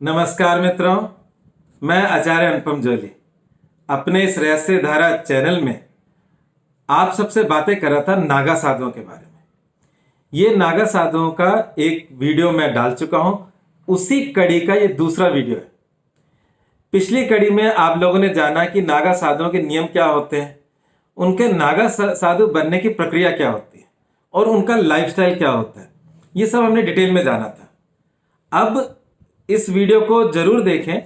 नमस्कार मित्रों, मैं आचार्य अनुपम जोली अपने इस रहस्य धारा चैनल में आप सबसे बातें कर रहा था नागा साधुओं के बारे में। ये नागा साधुओं का एक वीडियो मैं डाल चुका हूं, उसी कड़ी का ये दूसरा वीडियो है। पिछली कड़ी में आप लोगों ने जाना कि नागा साधुओं के नियम क्या होते हैं, उनके नागा साधु बनने की प्रक्रिया क्या होती है और उनका लाइफस्टाइल क्या होता है। ये सब हमने डिटेल में जाना था। अब इस वीडियो को जरूर देखें,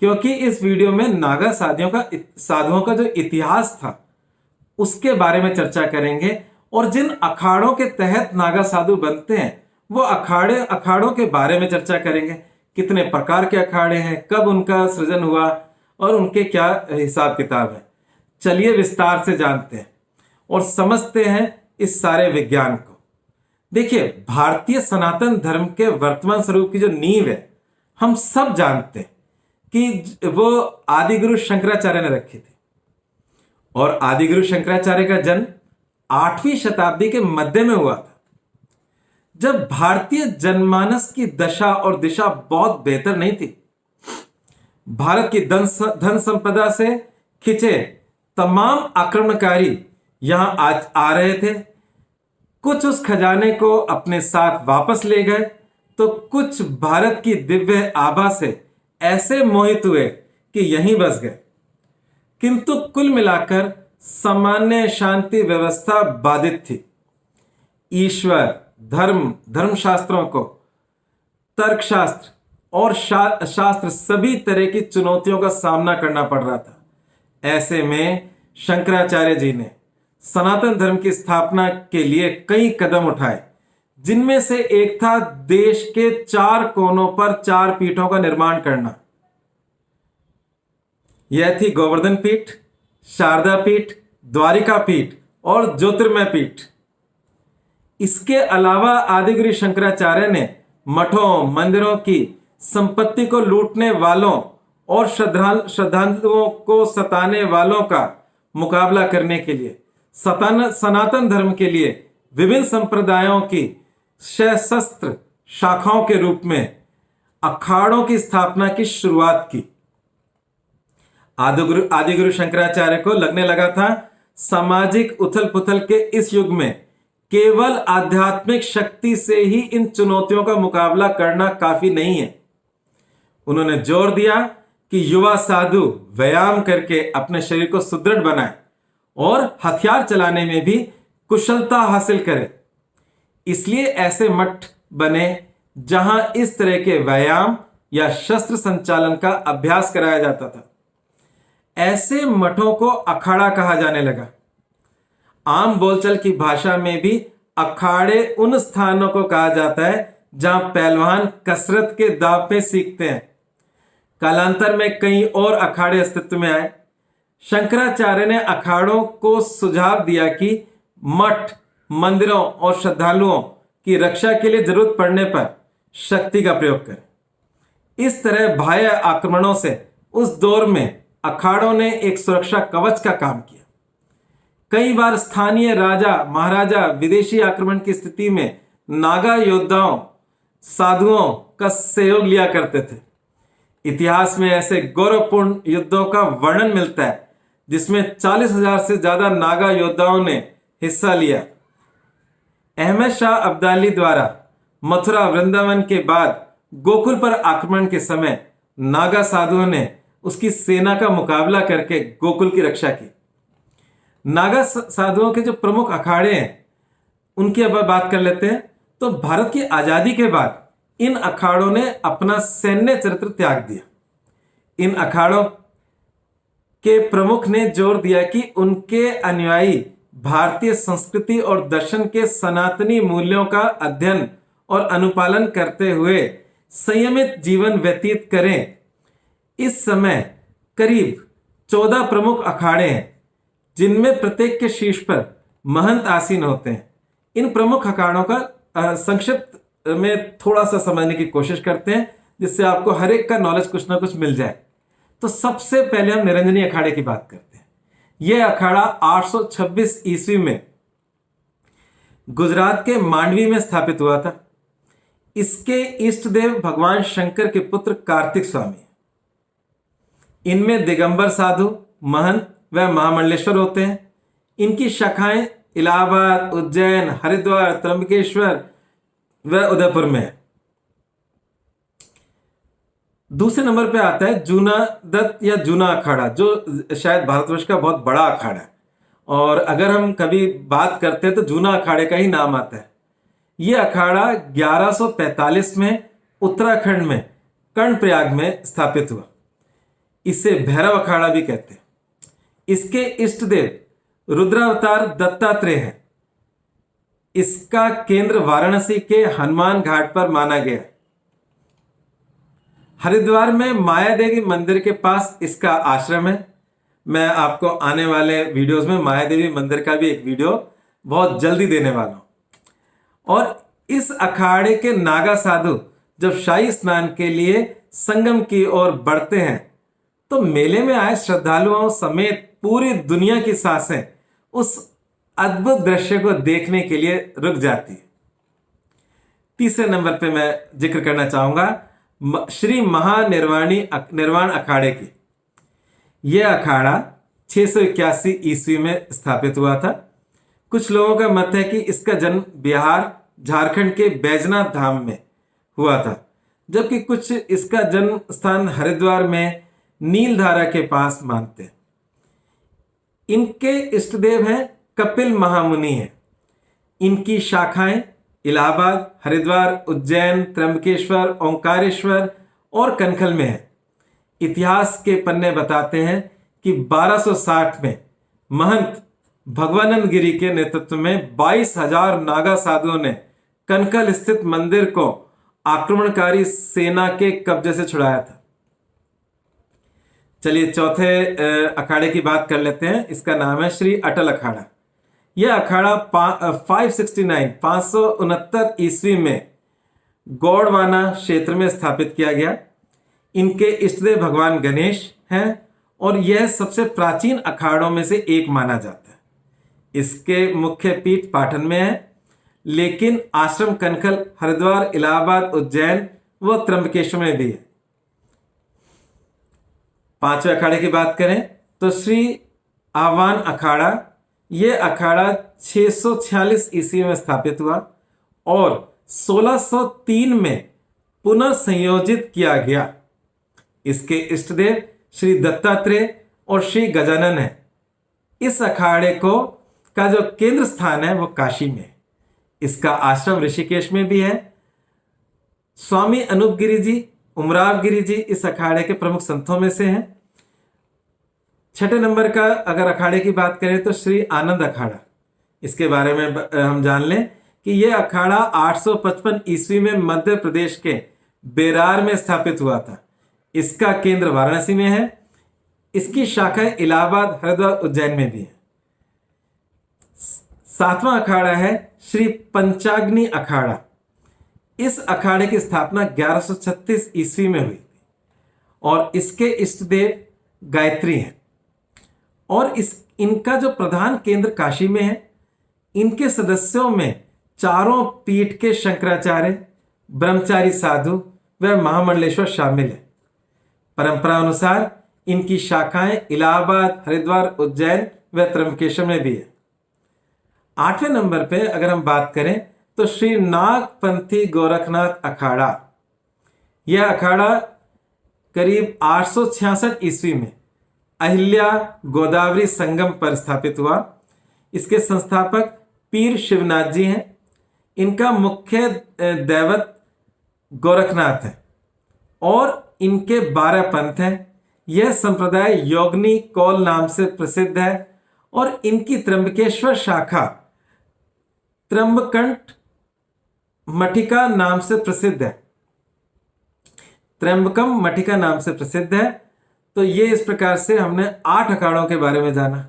क्योंकि इस वीडियो में नागा साधुओं का जो इतिहास था उसके बारे में चर्चा करेंगे और जिन अखाड़ों के तहत नागा साधु बनते हैं वो अखाड़ों के बारे में चर्चा करेंगे। कितने प्रकार के अखाड़े हैं, कब उनका सृजन हुआ और उनके क्या हिसाब किताब है। चलिए विस्तार से जानते हैं और समझते हैं इस सारे विज्ञान को। देखिए, भारतीय सनातन धर्म के वर्तमान स्वरूप की जो नींव है हम सब जानते हैं कि वो आदिगुरु शंकराचार्य ने रखी थी। और आदिगुरु शंकराचार्य का जन्म 8वीं शताब्दी के मध्य में हुआ था, जब भारतीय जनमानस की दशा और दिशा बहुत बेहतर नहीं थी। भारत की धन संपदा से खिंचे तमाम आक्रमणकारी यहां आ रहे थे। कुछ उस खजाने को अपने साथ वापस ले गए तो कुछ भारत की दिव्य आभा से ऐसे मोहित हुए कि यहीं बस गए। किंतु कुल मिलाकर सामान्य शांति व्यवस्था बाधित थी। ईश्वर, धर्मशास्त्रों को, तर्कशास्त्र और शास्त्र सभी तरह की चुनौतियों का सामना करना पड़ रहा था। ऐसे में शंकराचार्य जी ने सनातन धर्म की स्थापना के लिए कई कदम उठाए, जिनमें से एक था देश के 4 कोनों पर 4 पीठों का निर्माण करना। यह थी गोवर्धन पीठ, शारदा पीठ, द्वारिका पीठ और ज्योतिर्मय पीठ। इसके अलावा आदिगुरु शंकराचार्य ने मठों मंदिरों की संपत्ति को लूटने वालों और श्रद्धालुओं को सताने वालों का मुकाबला करने के लिए सनातन धर्म के लिए विभिन्न संप्रदायों की सशस्त्र शाखाओं के रूप में अखाड़ों की स्थापना की शुरुआत की। आदिगुरु शंकराचार्य को लगने लगा था सामाजिक उथल पुथल के इस युग में केवल आध्यात्मिक शक्ति से ही इन चुनौतियों का मुकाबला करना काफी नहीं है। उन्होंने जोर दिया कि युवा साधु व्यायाम करके अपने शरीर को सुदृढ़ बनाए और हथियार चलाने में भी कुशलता हासिल करे। इसलिए ऐसे मठ बने जहां इस तरह के व्यायाम या शस्त्र संचालन का अभ्यास कराया जाता था। ऐसे मठों को अखाड़ा कहा जाने लगा। आम बोलचाल की भाषा में भी अखाड़े उन स्थानों को कहा जाता है जहां पहलवान कसरत के दांव पे सीखते हैं। कालांतर में कई और अखाड़े अस्तित्व में आए। शंकराचार्य ने अखाड़ों को सुझाव दिया कि मठ मंदिरों और श्रद्धालुओं की रक्षा के लिए जरूरत पड़ने पर शक्ति का प्रयोग करें। इस तरह बाह्य आक्रमणों से उस दौर में अखाड़ों ने एक सुरक्षा कवच का काम किया। कई बार स्थानीय राजा महाराजा विदेशी आक्रमण की स्थिति में नागा योद्धाओं साधुओं का सहयोग लिया करते थे। इतिहास में ऐसे गौरवपूर्ण युद्धों का वर्णन मिलता है जिसमें 40,000 से ज्यादा नागा योद्धाओं ने हिस्सा लिया। अहमद शाह अब्दाली द्वारा मथुरा वृंदावन के बाद गोकुल पर आक्रमण के समय नागा साधुओं ने उसकी सेना का मुकाबला करके गोकुल की रक्षा की। नागा साधुओं के जो प्रमुख अखाड़े हैं उनकी अब बात कर लेते हैं। तो भारत की आजादी के बाद इन अखाड़ों ने अपना सैन्य चरित्र त्याग दिया। इन अखाड़ों के प्रमुख ने जोर दिया कि उनके अनुयायी भारतीय संस्कृति और दर्शन के सनातनी मूल्यों का अध्ययन और अनुपालन करते हुए संयमित जीवन व्यतीत करें। इस समय करीब 14 प्रमुख अखाड़े हैं, जिनमें प्रत्येक के शीर्ष पर महंत आसीन होते हैं। इन प्रमुख अखाड़ों का संक्षिप्त में थोड़ा सा समझने की कोशिश करते हैं, जिससे आपको हर एक का नॉलेज कुछ ना कुछ मिल जाए। तो सबसे पहले हम निरंजनी अखाड़े की बात करते हैं। यह अखाड़ा 826 ईस्वी में गुजरात के मांडवी में स्थापित हुआ था। इसके इष्ट देव भगवान शंकर के पुत्र कार्तिक स्वामी। इनमें दिगंबर साधु, महंत व महामंडलेश्वर होते हैं। इनकी शाखाएं इलाहाबाद, उज्जैन, हरिद्वार, त्र्यंबकेश्वर व उदयपुर में है। दूसरे नंबर पे आता है जूना दत्त या जूना अखाड़ा, जो शायद भारतवर्ष का बहुत बड़ा अखाड़ा है। और अगर हम कभी बात करते हैं तो जूना अखाड़े का ही नाम आता है। यह अखाड़ा 1145 में उत्तराखंड में कर्णप्रयाग में स्थापित हुआ। इसे भैरव अखाड़ा भी कहते हैं। इसके इष्ट देव रुद्रावतार दत्तात्रेय है। इसका केंद्र वाराणसी के हनुमान घाट पर माना गया है। हरिद्वार में माया देवी मंदिर के पास इसका आश्रम है। मैं आपको आने वाले वीडियोस में माया देवी मंदिर का भी एक वीडियो बहुत जल्दी देने वाला हूं। और इस अखाड़े के नागा साधु जब शाही स्नान के लिए संगम की ओर बढ़ते हैं तो मेले में आए श्रद्धालुओं समेत पूरी दुनिया की सांसें उस अद्भुत दृश्य को देखने के लिए रुक जाती है। तीसरे नंबर पे मैं जिक्र करना चाहूंगा श्री निर्वाण अखाड़े की। यह अखाड़ा 681 ईस्वी में स्थापित हुआ था। कुछ लोगों का मत है कि इसका जन्म बिहार, झारखंड के बैजनाथ धाम में हुआ था, जबकि कुछ इसका जन्म स्थान हरिद्वार में नीलधारा के पास मानते हैं। इनके इष्ट देव हैं कपिल महामुनि हैं। इनकी शाखाएं इलाहाबाद, हरिद्वार, उज्जैन, त्र्यंबकेश्वर, ओंकारेश्वर और कनखल में है। इतिहास के पन्ने बताते हैं कि 1260 में महंत भगवानंद गिरी के नेतृत्व में 22,000 नागा साधुओं ने कनखल स्थित मंदिर को आक्रमणकारी सेना के कब्जे से छुड़ाया था। चलिए चौथे अखाड़े की बात कर लेते हैं। इसका नाम है श्री अटल अखाड़ा। यह अखाड़ा 569 ईस्वी में गौड़वाना क्षेत्र में स्थापित किया गया। इनके इष्टदेव भगवान गणेश हैं और यह सबसे प्राचीन अखाड़ों में से एक माना जाता है। इसके मुख्य पीठ पाटन में है, लेकिन आश्रम कनखल, हरिद्वार, इलाहाबाद, उज्जैन व त्र्यंबकेश्वर में भी है। पांचवें अखाड़े की बात करें तो श्री आह्वान अखाड़ा। यह अखाड़ा 646 ईस्वी में स्थापित हुआ और 1603 में पुनर्संयोजित किया गया। इसके इष्टदेव श्री दत्तात्रेय और श्री गजानन है। इस अखाड़े का जो केंद्र स्थान है वो काशी में है। इसका आश्रम ऋषिकेश में भी है। स्वामी अनूप गिरी जी, उमराव गिरी जी इस अखाड़े के प्रमुख संतों में से हैं। छठे नंबर का अगर अखाड़े की बात करें तो श्री आनंद अखाड़ा। इसके बारे में हम जान लें कि यह अखाड़ा 855 ईस्वी में मध्य प्रदेश के बेरार में स्थापित हुआ था। इसका केंद्र वाराणसी में है। इसकी शाखाएं इलाहाबाद, हरिद्वार, उज्जैन में भी है। सातवां अखाड़ा है श्री पंचाग्नि अखाड़ा। इस अखाड़े की स्थापना 1136 ईस्वी में हुई थी और इसके इष्टदेव गायत्री हैं और इनका जो प्रधान केंद्र काशी में है। इनके सदस्यों में चारों पीठ के शंकराचार्य, ब्रह्मचारी साधु व महामंडलेश्वर शामिल है। परंपरा अनुसार इनकी शाखाएं इलाहाबाद, हरिद्वार, उज्जैन व त्र्यंबकेश्वर में भी है। आठवें नंबर पे अगर हम बात करें तो श्री नागपंथी गोरखनाथ अखाड़ा। यह अखाड़ा करीब 866 ईस्वी में अहिल्या गोदावरी संगम पर स्थापित हुआ। इसके संस्थापक पीर शिवनाथ जी हैं। इनका मुख्य दैवत गोरखनाथ है और इनके 12 पंथ हैं। यह संप्रदाय योगनी कौल नाम से प्रसिद्ध है और इनकी त्र्यंबकेश्वर शाखा त्र्यंबकंठ मठिका नाम से प्रसिद्ध है। त्र्यंबकम मठिका नाम से प्रसिद्ध है। तो ये इस प्रकार से हमने 8 अखाड़ों के बारे में जाना।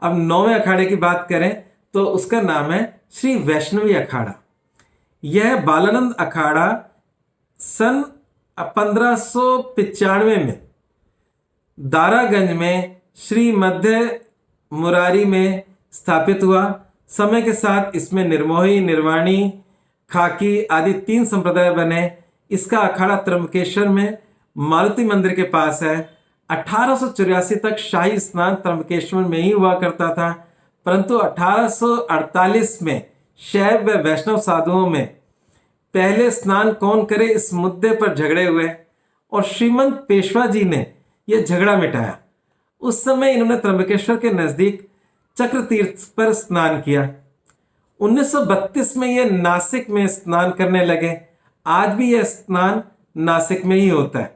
अब 9वें अखाड़े की बात करें तो उसका नाम है श्री वैष्णवी अखाड़ा। यह बालानंद अखाड़ा सन 1595 में दारागंज में श्री मध्य मुरारी में स्थापित हुआ। समय के साथ इसमें निर्मोही, निर्वाणी खाकी आदि 3 संप्रदाय बने। इसका अखाड़ा त्र्यंबकेश्वर में मारुति मंदिर के पास है। 1884 तक शाही स्नान त्र्यंबकेश्वर में ही हुआ करता था, परंतु 1848 में शैव व वैष्णव साधुओं में पहले स्नान कौन करे इस मुद्दे पर झगड़े हुए और श्रीमंत पेशवा जी ने यह झगड़ा मिटाया। उस समय इन्होंने त्र्यंबकेश्वर के नजदीक चक्र तीर्थ पर स्नान किया। 1932 में यह नासिक में स्नान करने लगे। आज भी यह स्नान नासिक में ही होता है।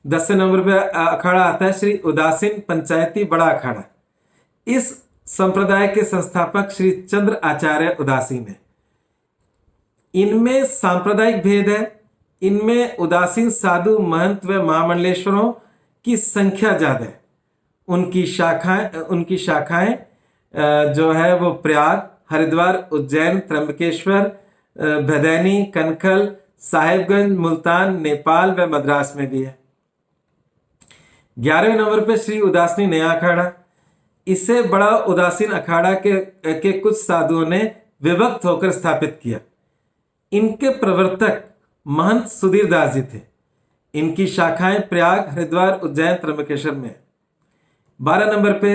10 नंबर पे अखाड़ा आता है श्री उदासीन पंचायती बड़ा अखाड़ा। इस संप्रदाय के संस्थापक श्री चंद्र आचार्य उदासीन है। इनमें सांप्रदायिक भेद है। इनमें उदासीन साधु महंत व महामंडलेश्वरों की संख्या ज्यादा है। उनकी शाखाएं जो है वो प्रयाग, हरिद्वार, उज्जैन, त्र्यंबकेश्वर, भदैनी, कनखल, साहिबगंज, मुल्तान, नेपाल व मद्रास में भी है। 11वें नंबर पे श्री उदासीनी नया अखाड़ा। इसे बड़ा उदासीन अखाड़ा के कुछ साधुओं ने विभक्त होकर स्थापित किया। इनके प्रवर्तक महंत सुधीर दास जी थे। इनकी शाखाएं प्रयाग, हरिद्वार, उज्जैन, त्र्यंबकेश्वर में। 12 नंबर पे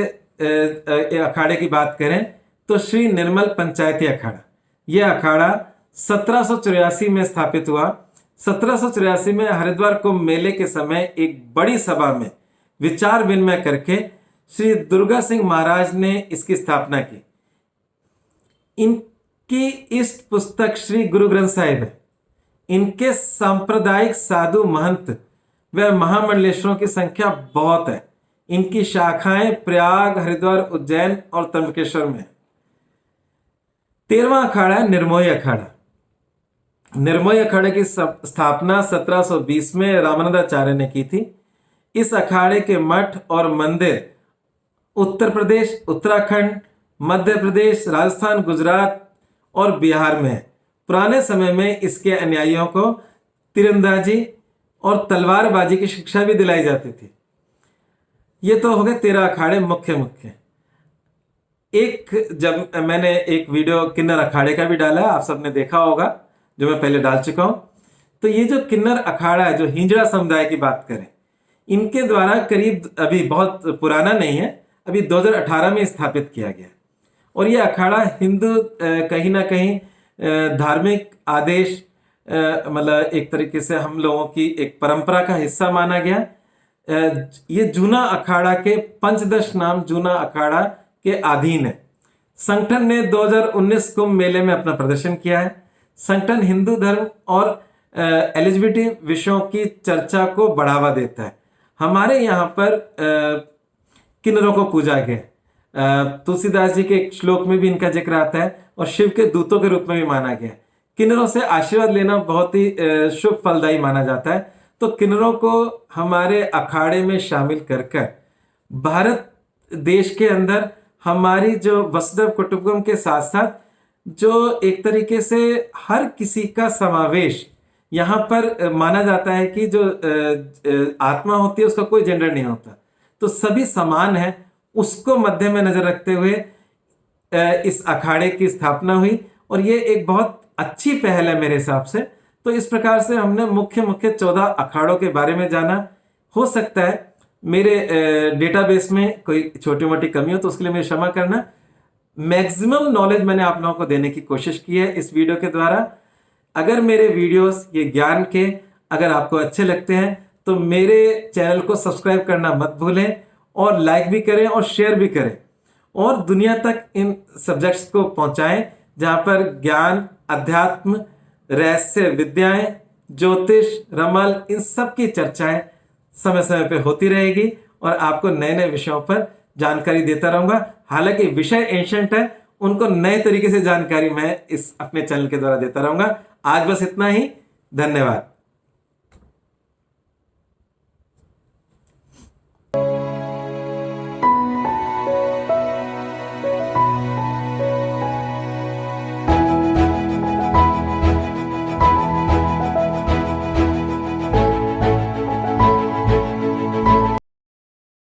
अखाड़े की बात करें तो श्री निर्मल पंचायती अखाड़ा। यह अखाड़ा 1784 में स्थापित हुआ। 1784 में हरिद्वार कुंभ मेले के समय एक बड़ी सभा में विचार विनिमय करके श्री दुर्गा सिंह महाराज ने इसकी स्थापना की। इनकी इष्ट पुस्तक श्री गुरु ग्रंथ साहिब है। इनके सांप्रदायिक साधु महंत व महामंडलेश्वरों की संख्या बहुत है। इनकी शाखाएं प्रयाग, हरिद्वार, उज्जैन और त्र्यंबकेश्वर में। 13वां अखाड़ा है निर्मोही अखाड़ा। निर्मोही अखाड़े की स्थापना 1720 में रामानंदाचार्य ने की थी। इस अखाड़े के मठ और मंदिर उत्तर प्रदेश, उत्तराखंड, मध्य प्रदेश, राजस्थान, गुजरात और बिहार में है। पुराने समय में इसके अनुयायियों को तीरंदाजी और तलवारबाजी की शिक्षा भी दिलाई जाती थी। ये तो हो गए 13 अखाड़े मुख्य। जब मैंने एक वीडियो किन्नर अखाड़े का भी डाला, आप सबने देखा होगा, जो मैं पहले डाल चुका हूं। तो ये जो किन्नर अखाड़ा है, जो हिंजड़ा समुदाय की बात करें, इनके द्वारा करीब, अभी बहुत पुराना नहीं है, अभी 2018 में स्थापित किया गया। और ये अखाड़ा हिंदू कहीं ना कहीं धार्मिक आदेश, मतलब एक तरीके से हम लोगों की एक परंपरा का हिस्सा माना गया। ये जूना अखाड़ा के पंचदश नाम जूना अखाड़ा के अधीन है। संगठन ने 2019 कुंभ मेले में अपना प्रदर्शन किया है। संगठन हिंदू धर्म और एलजीबीटी विषयों की चर्चा को बढ़ावा देता है। हमारे यहाँ पर किन्नरों को पूजा गया। तुलसीदास जी के एक श्लोक में भी इनका जिक्र आता है और शिव के दूतों के रूप में भी माना गया है। किन्नरों से आशीर्वाद लेना बहुत ही शुभ फलदायी माना जाता है। तो किन्नरों को हमारे अखाड़े में शामिल कर भारत देश के अंदर हमारी जो वसुधैव कुटुंबकम के साथ साथ जो एक तरीके से हर किसी का समावेश यहाँ पर माना जाता है कि जो आत्मा होती है उसका कोई जेंडर नहीं होता, तो सभी समान है, उसको मध्य में नजर रखते हुए इस अखाड़े की स्थापना हुई। और ये एक बहुत अच्छी पहल है मेरे हिसाब से। तो इस प्रकार से हमने मुख्य 14 अखाड़ों के बारे में जाना। हो सकता है मेरे डेटाबेस में कोई छोटी मोटी कमी हो तो उसके लिए मेरी क्षमा करना। मैक्सिमम नॉलेज मैंने आप लोगों को देने की कोशिश की है इस वीडियो के द्वारा। अगर मेरे वीडियोस ये ज्ञान के अगर आपको अच्छे लगते हैं तो मेरे चैनल को सब्सक्राइब करना मत भूलें और लाइक भी करें और शेयर भी करें और दुनिया तक इन सब्जेक्ट्स को पहुंचाएं जहां पर ज्ञान, अध्यात्म, रहस्य विद्याएं, ज्योतिष, रमल, इन सब की चर्चाएं समय समय पे होती रहेगी और आपको नए नए विषयों पर जानकारी देता रहूंगा। हालांकि विषय एंशंट है, उनको नए तरीके से जानकारी मैं इस अपने चैनल के द्वारा देता रहूंगा। आज बस इतना ही। धन्यवाद।